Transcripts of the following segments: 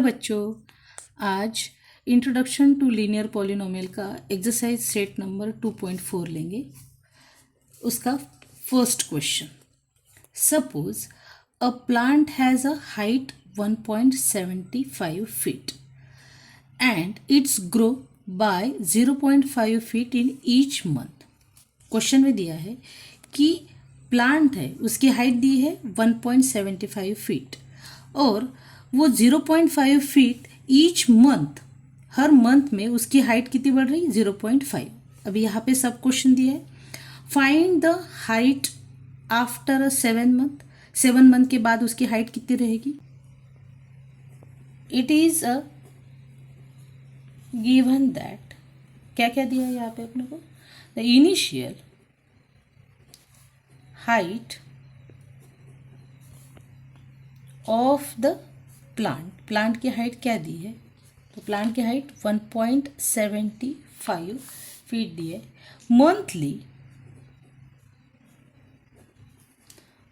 बच्चों, आज introduction to linear polynomial का एक्सरसाइज सेट नंबर 2.4 लेंगे। उसका first question, suppose a plant has a height 1.75 feet and it's grow by 0.5 feet in each month. Question में दिया है कि प्लांट है, उसकी हाइट दी है 1.75 फीट और वो 0.5 फीट ईच मंथ, हर मंथ में उसकी हाइट कितनी बढ़ रही, 0.5। अभी यहाँ पे सब क्वेश्चन दिया है, find the height after 7 month. 7 month के बाद उसकी हाइट कितनी रहेगी। It is a given that, क्या क्या दिया है यहाँ पे अपने को, the initial height of the plant की हाइट क्या दी है, तो प्लांट की हाइट 1.75 फीट दी है।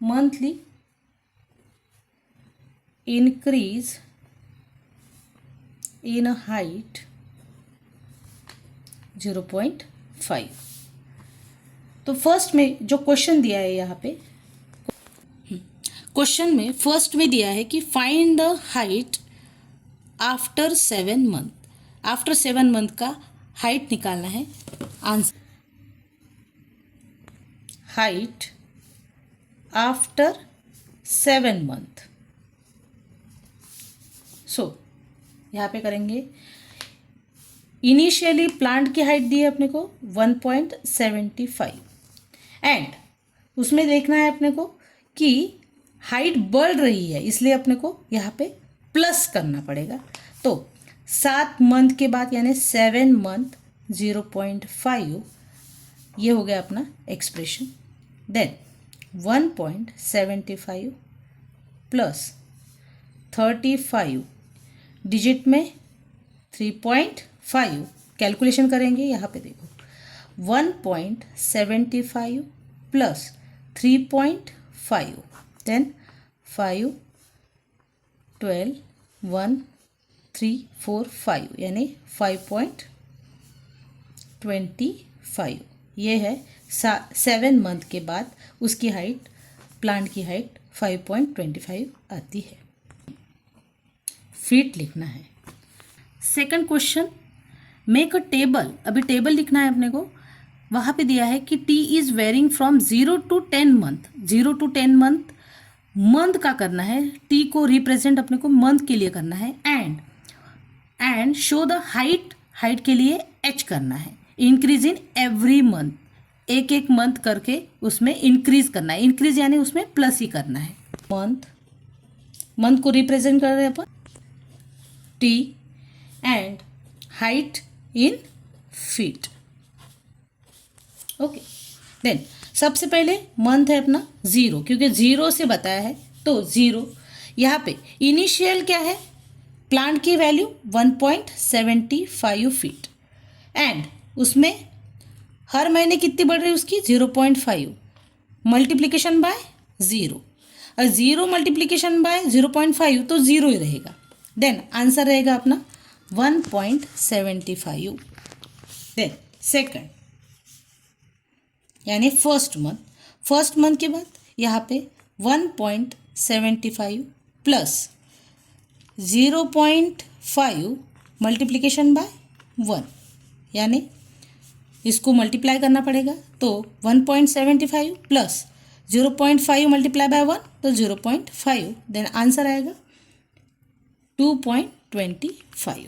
Monthly increase in height 0.5। तो फर्स्ट में जो क्वेश्चन दिया है यहाँ पे, क्वेश्चन में फर्स्ट में दिया है कि find the height after 7 month. After 7 month का हाइट निकालना है। Answer, height after 7 month. So यहाँ पे करेंगे, इनिशियली प्लांट की हाइट दी है अपने को 1.75 एंड उसमें देखना है अपने को कि हाइट बढ़ रही है, इसलिए अपने को यहाँ पे प्लस करना पड़ेगा। तो 7 मंथ के बाद यानी 7 मंथ 0.5, ये हो गया अपना एक्सप्रेशन। देन 1.75 प्लस 35 डिजिट में 3.5, कैलकुलेशन करेंगे। यहाँ पे देखो 1.75 प्लस 3.5, देन 5 12 1 3 4 5 यानी 5.25। ये है 7 मंथ के बाद उसकी हाइट, प्लांट की हाइट 5.25 आती है। फीट लिखना है। Second question, make a table. अभी टेबल लिखना है अपने को। वहाँ पे दिया है कि T is varying from 0 to 10 month. 0 to 10 month का करना है, टी को रिप्रेजेंट अपने को मंथ के लिए करना है। एंड शो द हाइट के लिए एच करना है। इंक्रीज इन एवरी मंथ, एक एक मंथ करके उसमें इंक्रीज करना है। इंक्रीज यानी उसमें प्लस ही करना है। मंथ को रिप्रेजेंट कर रहे हैं अपन T and height in feet. Okay, then सबसे पहले मंथ है अपना 0, क्योंकि 0 से बताया है तो 0। यहाँ पे इनिशियल क्या है, प्लांट की वैल्यू 1.75 फीट एंड उसमें हर महीने कितनी बढ़ रही है उसकी, 0.5 मल्टीप्लिकेशन बाय 0, और 0 मल्टीप्लिकेशन बाय 0.5 तो 0 ही रहेगा। देन आंसर रहेगा अपना 1.75। देन सेकंड यानी फर्स्ट मंथ के बाद यहाँ पे 1.75 प्लस 0.5 मल्टीप्लिकेशन बाय 1, यानी इसको मल्टीप्लाई करना पड़ेगा। तो 1.75 प्लस 0.5 मल्टीप्लाई बाय 1 तो 0.5, देन आंसर आएगा 2.25।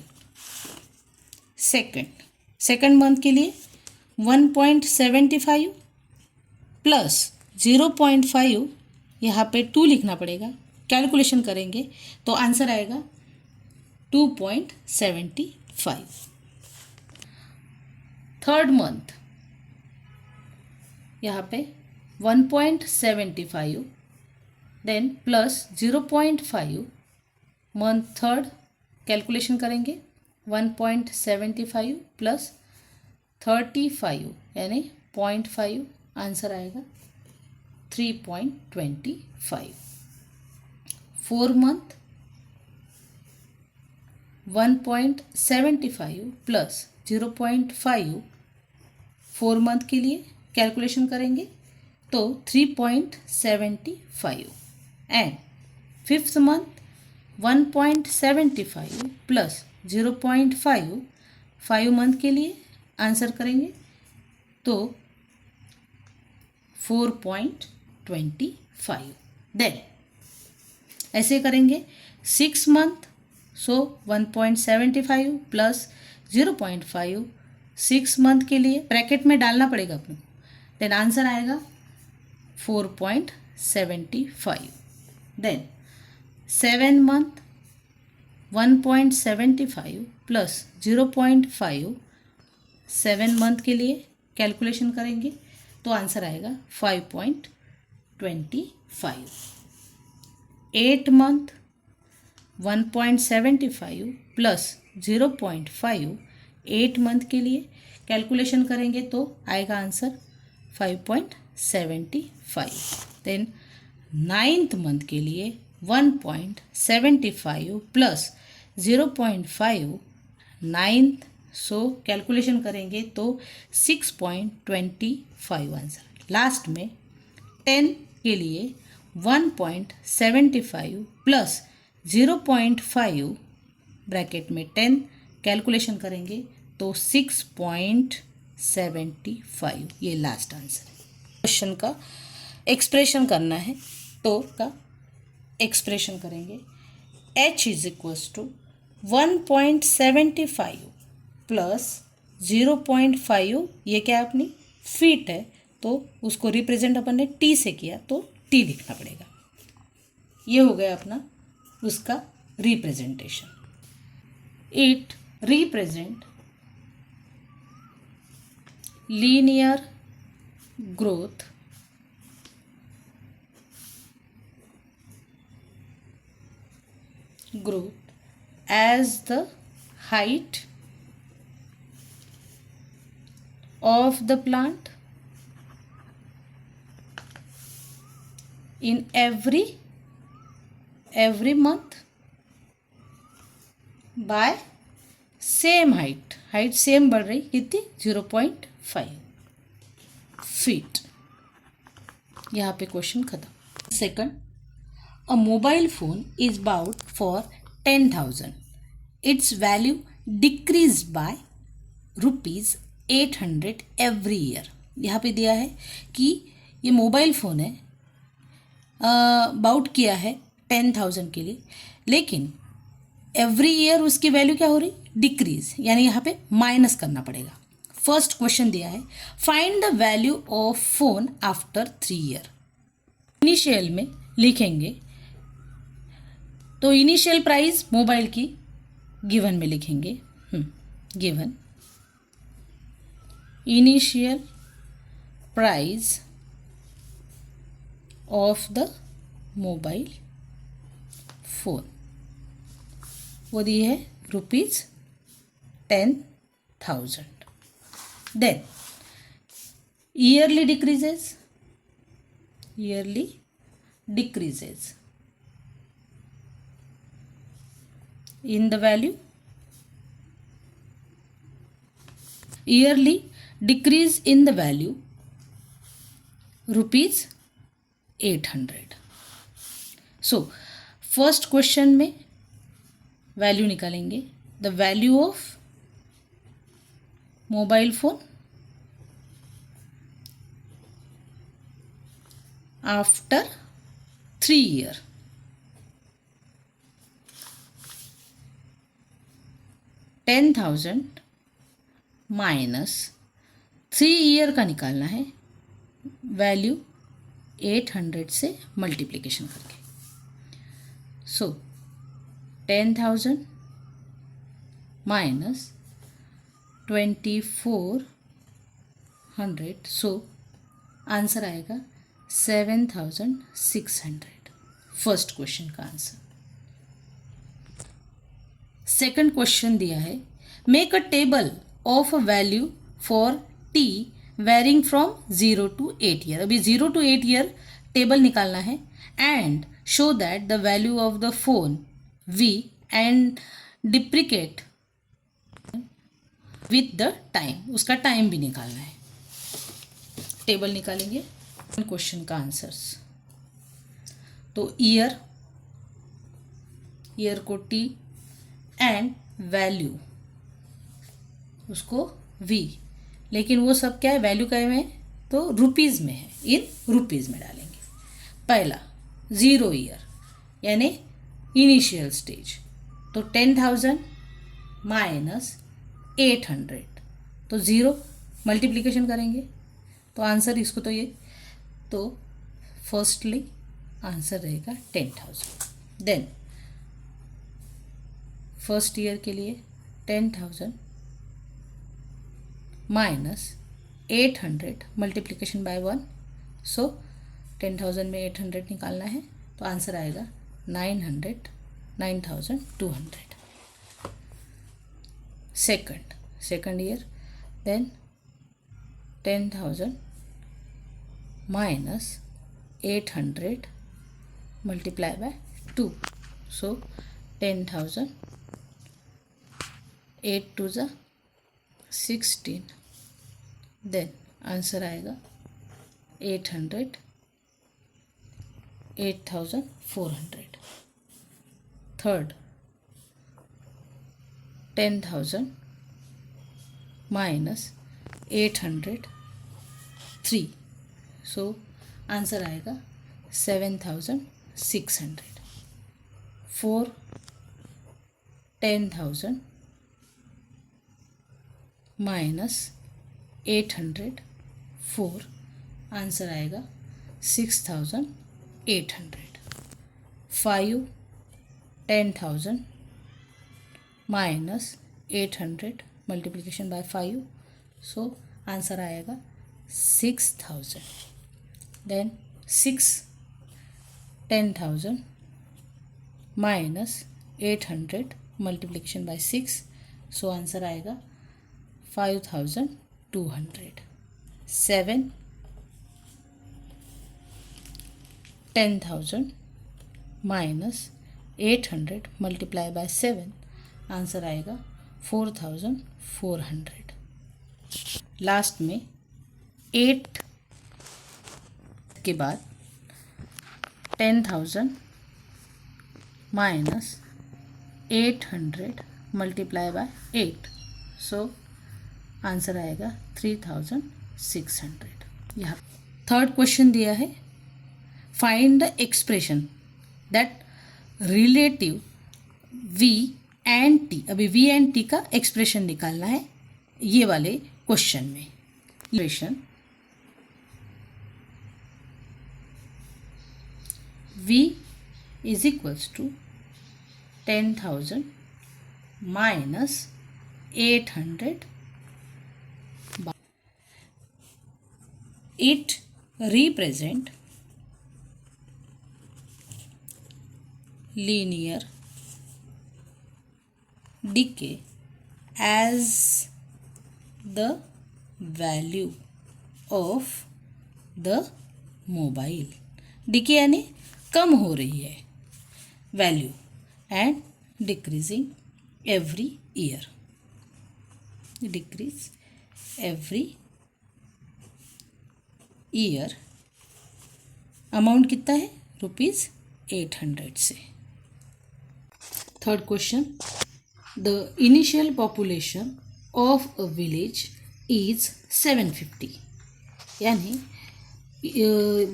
सेकंड मंथ के लिए 1.75 प्लस 0.5, यहाँ पे 2 लिखना पड़ेगा, कैलकुलेशन करेंगे तो आंसर आएगा 2.75। थर्ड मंथ यहाँ पे 1.75 then plus 0.5, month third calculation करेंगे 1.75 प्लस 35 यानी 0.5, आंसर आएगा 3.25। 4 मंथ 1.75 प्लस 0.5 4 मंथ के लिए कैलकुलेशन करेंगे तो 3.75 and fifth month 1.75 plus 0.5 5 month के लिए आंसर करेंगे तो 4.25। देन ऐसे करेंगे 6 मंथ सो 1.75 प्लस 0.5 6 मंथ के लिए ब्रैकेट में डालना पड़ेगा अपने को। देन आंसर आएगा 4.75। देन 7 मंथ 1.75 प्लस 0.5 7 मंथ के लिए कैलकुलेशन करेंगे तो आंसर आएगा 5.25। 8 मंथ 1.75 प्लस 0.5 8 मंथ के लिए कैलकुलेशन करेंगे तो आएगा आंसर 5.75। देन 9th मंथ के लिए 1.75 प्लस 0.5 9th सो कैलकुलेशन करेंगे तो 6.25 आंसर। लास्ट में 10 के लिए 1.75 प्लस 0.5 ब्रैकेट में 10 कैलकुलेशन करेंगे तो 6.75 ये लास्ट आंसर है। क्वेश्चन का एक्सप्रेशन करना है तो का एक्सप्रेशन करेंगे h is equals to 1.75 plus 0.5 ये क्या है अपनी फीट है तो उसको रिप्रेजेंट अपन ने t से किया तो t लिखना पड़ेगा। ये हो गया अपना उसका representation. It represent linear growth as the height of the plant in every month by same height same बढ़ रही कितनी 0.5 फीट। यहाँ पे क्वेश्चन खत्म। Second, a mobile phone is bought for 10,000. Its value decreased by rupees 800 every year. यहाँ पे दिया है कि ये मोबाइल फ़ोन है, बाउट किया है 10,000 के लिए, लेकिन एवरी ईयर उसकी वैल्यू क्या हो रही डिक्रीज, यानी यहाँ पे माइनस करना पड़ेगा। फर्स्ट क्वेश्चन दिया है find the value of phone after 3 year. Initial में लिखेंगे तो इनिशियल प्राइस मोबाइल की गिवन में लिखेंगे, given initial price of the mobile phone वो दी है ₹10,000। Then yearly decreases in the value, yearly decrease in the value ₹800। So first question में वैल्यू निकालेंगे, the value of mobile phone after 3 year, $10,000 minus 3 year का निकालना है, value 800 से multiplication करके। सो 10,000 माइनस 2400, सो आंसर आएगा 7,600। फर्स्ट क्वेश्चन का आंसर। सेकंड क्वेश्चन दिया है make a table of a value for T varying from 0 to 8 year. अभी 0 to 8 ईयर टेबल निकालना है and show that the value of the phone V and depreciate with the time, उसका time भी निकालना है। Table निकालेंगे question का answers. तो ईयर को टी एंड वैल्यू उसको वी, लेकिन वो सब क्या है, वैल्यू क्या में है तो रुपीज़ में है, इन रुपीज़ में डालेंगे। पहला 0 ईयर यानी इनिशियल स्टेज, तो 10,000 माइनस 800, तो 0 मल्टीप्लिकेशन करेंगे तो आंसर इसको तो ये, तो फर्स्टली आंसर रहेगा 10,000। देन फर्स्ट ईयर के लिए 10,000 माइनस 800 मल्टीप्लिकेशन बाय 1, सो 10,000 में 800 निकालना है तो आंसर आएगा 9,200। Second year, then 10,000 minus 800 multiply by 2, so 10,000, 8 2 ज़ा 16, देन आंसर आएगा 8,400। थर्ड 10,000 माइनस 803, सो आंसर आएगा 7,600। 4 10,000 माइनस 804, आंसर आएगा 6,800। 5 10,000 minus 800 multiplication by 5, so answer आएगा 6,000। Then 6 10,000 minus 800 multiplication by 6, so answer आएगा 5,200। 7 10,000 माइनस 800 मल्टीप्लाई बाय 7, आंसर आएगा 4,400। लास्ट में 8 के बाद 10,000 minus 800 multiply by 8, so answer आएगा 3,600। यहाँ थर्ड क्वेश्चन दिया है, find the expression that relative V and T. अभी वी एंड टी का एक्सप्रेशन निकालना है ये वाले क्वेश्चन में। Expression V is equals to 10,000 minus 800, it represent linear decay as the value of the mobile। decay यानी कम हो रही है value, and decreasing every year, decrease every year. Amount कितना है ₹800 से। Third question, the initial population of a village is 750, यानी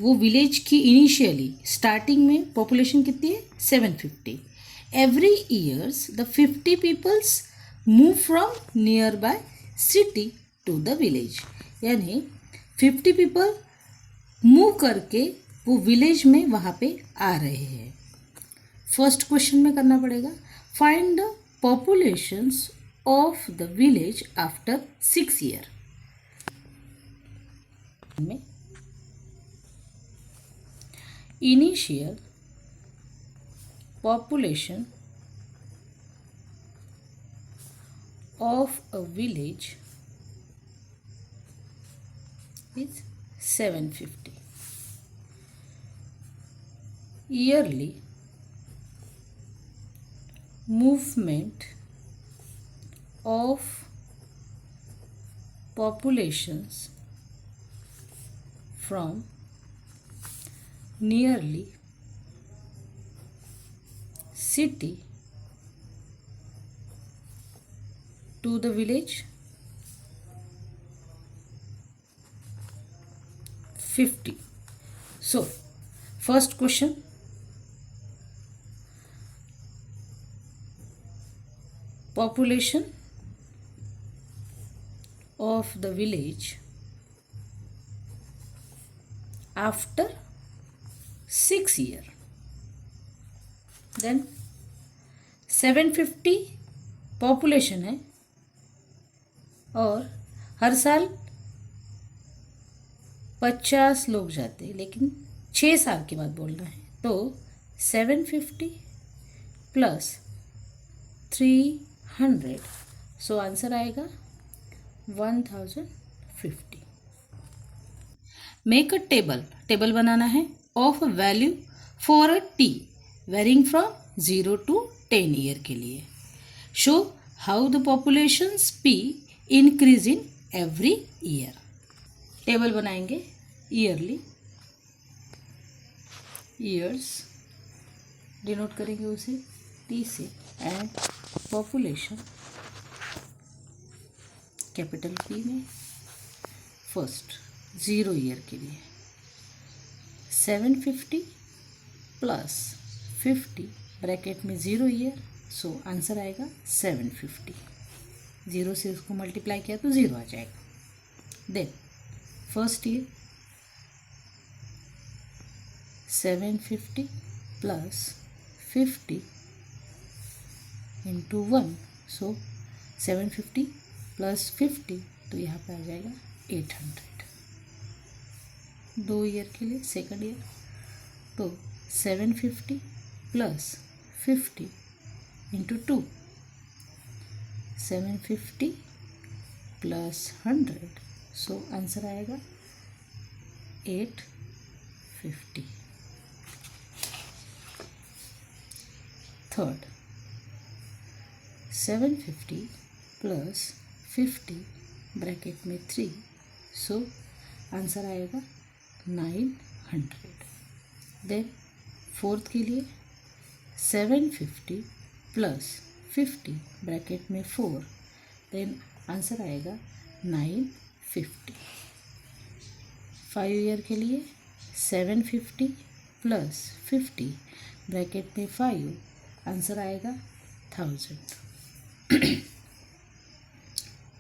वो village की इनिशियली स्टार्टिंग में पॉपुलेशन कितनी है 750। Every years the 50 peoples move from near by city to the village, यानी 50 पीपल मूव करके वो विलेज में वहाँ पे आ रहे हैं। फर्स्ट क्वेश्चन में करना पड़ेगा, find the populations of the village after 6 year. में initial population of a village is 750. Yearly movement of populations from nearly city to the village? 50. So first question, population of the village after 6 years. Then 750 population है और हर साल 50 लोग जाते हैं, लेकिन 6 साल के बाद बोलना है, तो 750 प्लस 300, सो आंसर आएगा 1050. मेक अ टेबल बनाना है of value for a T varying from 0 to 10 year के लिए. Show how the populations P increase in every year. Table बनाएंगे ईयरली, ईयर्स डिनोट करेंगे उसे टी से, एंड पॉपुलेशन कैपिटल पी में फर्स्ट 0 ईयर के लिए 750 प्लस 50 ब्रैकेट में 0 ईयर, सो आंसर आएगा 750. 0 से उसको मल्टीप्लाई किया तो 0 आ जाएगा. Then first year 750 plus 50 into 1, so 750 plus 50, तो यहाँ पे आ जाएगा 800. 2 ईयर के लिए सेकंड ईयर, तो 750 प्लस 50 इंटू 2, 750 प्लस 100, सो आंसर आएगा 850. थर्ड 750 प्लस 50 ब्रैकेट में 3, सो आंसर आएगा 900. देन फोर्थ के लिए 750 प्लस 50 ब्रैकेट में 4, देन आंसर आएगा 950. 5 ईयर के लिए 750 प्लस 50 ब्रैकेट में 5, आंसर आएगा 1000.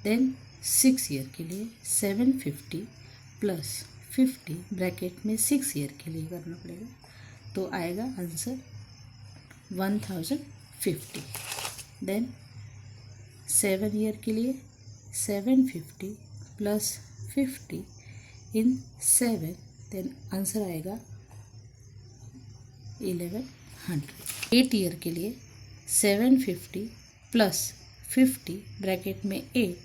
देन 6 ईयर के लिए 750 प्लस 50 ब्रैकेट में 6 ईयर के लिए करना पड़ेगा, तो आएगा आंसर 1050. देन 7 ईयर के लिए 750 प्लस 50 इन 7, देन आंसर आएगा 1100. 8 ईयर के लिए 750 प्लस 50 ब्रैकेट में 8,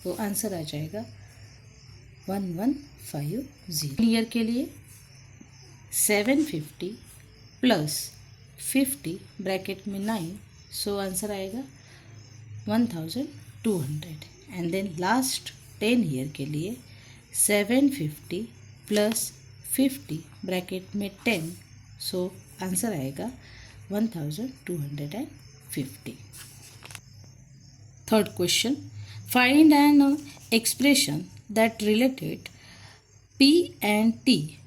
तो आंसर आ जाएगा 1150. ईयर के लिए 750 प्लस 50 ब्रैकेट में 9, सो आंसर आएगा 1200. एंड देन लास्ट 10 ईयर के लिए 750 प्लस 50 ब्रैकेट में 10, सो आंसर आएगा 1250. Third question, find an expression that related P and T.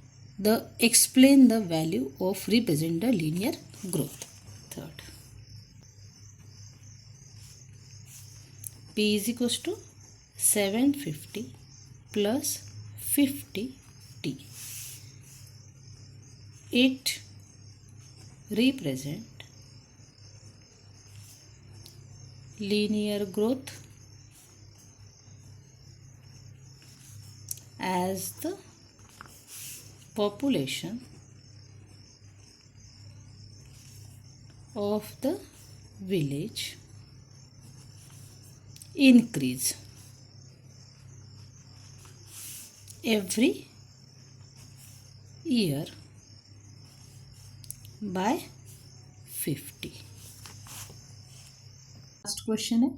Explain the value of represent the linear growth. Third, P is equals to 750 plus 50T. It represent linear growth as the population of the village increase every year by 50. Last question है,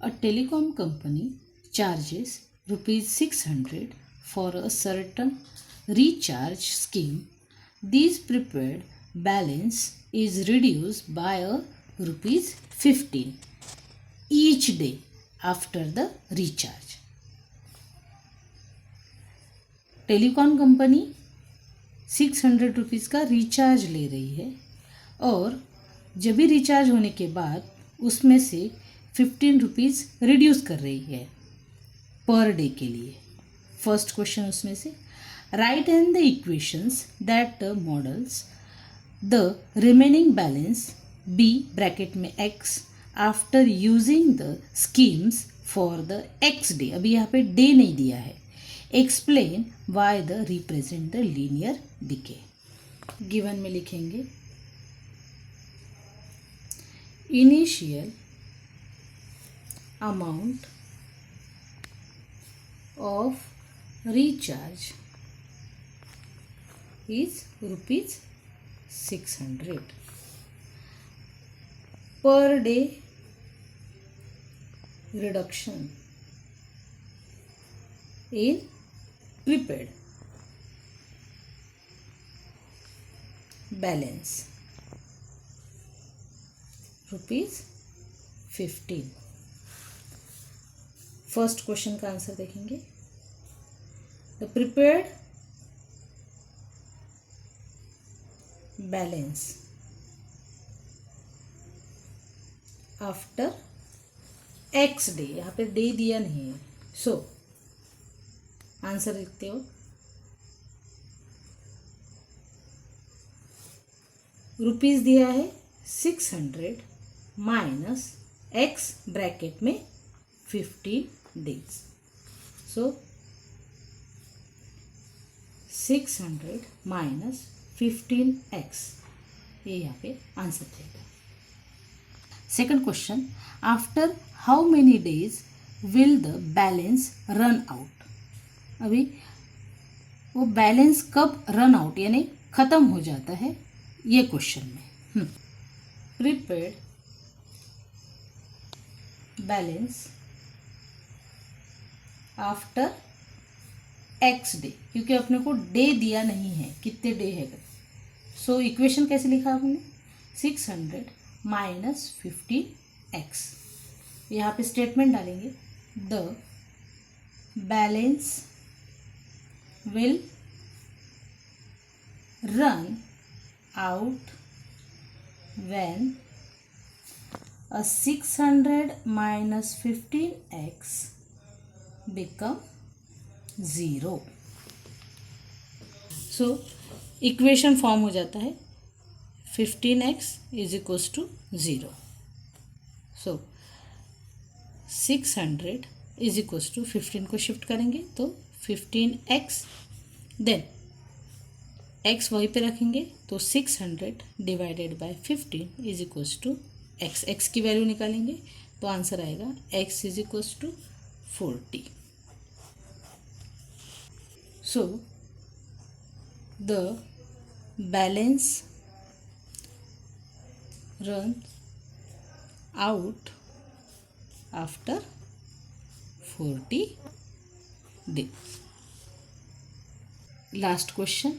A telecom company charges rupees 600 for a certain recharge scheme. This prepaid balance is reduced by a rupees 15 each day after the recharge. Telecom company 600 rupees का recharge ले रही है और जब भी recharge होने के बाद उसमें से 15 रुपीज़ रिड्यूस कर रही है पर डे के लिए. फर्स्ट क्वेश्चन उसमें से write in the equations that models the remaining balance B bracket में x after using the schemes for the x day. अभी यहाँ पे डे नहीं दिया है. Explain why the represent the linear decay. Given में लिखेंगे initial amount of recharge is rupees 600 per day. Reduction in prepaid balance rupees 15. First question का answer देखेंगे. The prepaid balance after X day. यहाँ पे day दिया नहीं है. So answer लिखते हो रुपीज़ दिया है 600 माइनस एक्स ब्रैकेट में 15 डेज. सो 600 माइनस 15x ये यहाँ पे आंसर देगा. Second question after how many days will the balance run out. अभी वो बैलेंस कब रन आउट यानी ख़त्म हो जाता है ये क्वेश्चन में. Prepaid balance after x day, क्योंकि अपने को डे दिया नहीं है कितने डे है. सो इक्वेशन कैसे लिखा हमने 600 माइनस 15x. यहाँ पे स्टेटमेंट डालेंगे the balance will run out when a 600 minus 15x become 0. So equation form हो जाता है 15x is equals to 0. So 600 is equals to 15 को शिफ्ट करेंगे तो 15x देन x वहीं पे रखेंगे तो 600 divided by 15 is equals to x. x की वैल्यू निकालेंगे तो आंसर आएगा x is equals to 40. So the balance runs out after 40 days. Last question.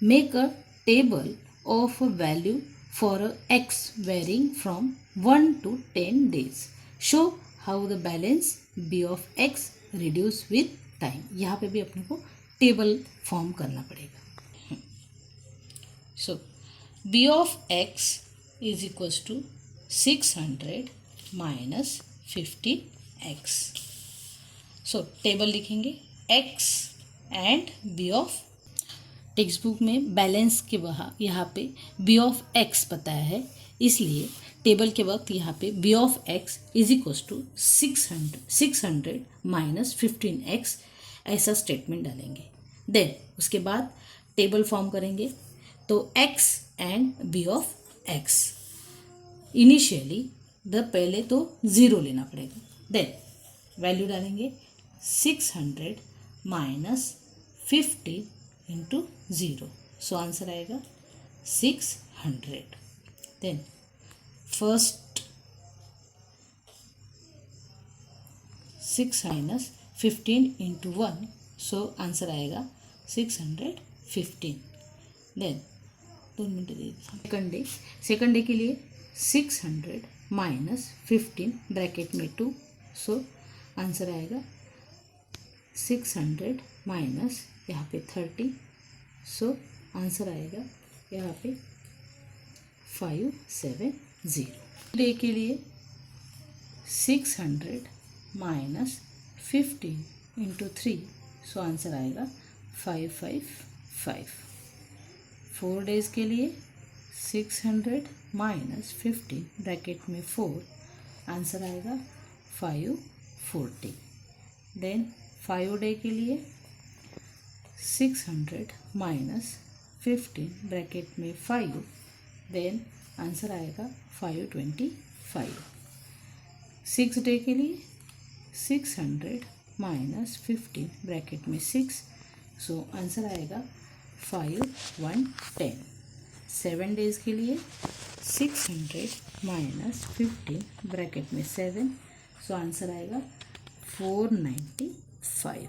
Make a table of a value for a x varying from 1 to 10 days. Show how the balance b of x reduce with time. यहाँ पे भी अपने को table form करना पड़ेगा. So B of x is equals to 600 minus 15x. So table लिखेंगे x and B of. Textbook में balance के यहाँ पे बी ऑफ x बताया है इसलिए टेबल के वक्त यहाँ पे B of x is equals to 600 minus 15x ऐसा स्टेटमेंट डालेंगे. देन उसके बाद टेबल फॉर्म करेंगे तो x and B of x. Initially the पहले तो 0 लेना पड़ेगा. देन वैल्यू डालेंगे 600 माइनस 50 इंटू 0. सो आंसर आएगा 600. Then first 6 minus 15 into 1, so answer आएगा 615। देन 2 मिनट दे दीजिए। सेकंड डे के लिए 600 माइनस 15 ब्रैकेट में 2, सो आंसर आएगा 600 माइनस यहाँ पे 30, सो आंसर आएगा यहाँ पे 570। डे के लिए 600 माइनस 15 इंटू 3, सो आंसर आएगा 555। 4 डेज के लिए 600 माइनस 15 ब्रैकेट में 4, आंसर आएगा 540। देन 5 डे के लिए 600 माइनस 15 ब्रैकेट में 5, देन आंसर आएगा 525। 6 डे के लिए 600 माइनस 15 ब्रैकेट में 6, सो आंसर आएगा 5110। 7 डेज के लिए 600 माइनस 15 ब्रैकेट में 7, सो आंसर आएगा 495।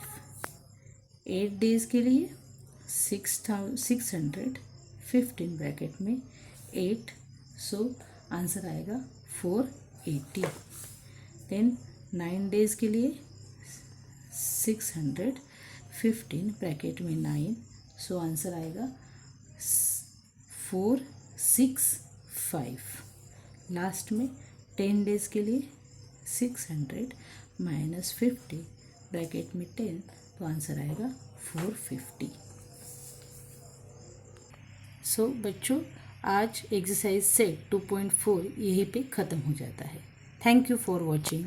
8 डेज के लिए 615 ब्रैकेट में 8, सो आंसर आएगा 480। देन 9 डेज के लिए 615 ब्रैकेट में 9, सो आंसर आएगा 465। लास्ट में 10 डेज के लिए 600 माइनस 50 ब्रैकेट में 10, तो आंसर आएगा 450। सो बच्चों, आज एक्सरसाइज सेट 2.4 यहीं पे ख़त्म हो जाता है। Thank you for watching.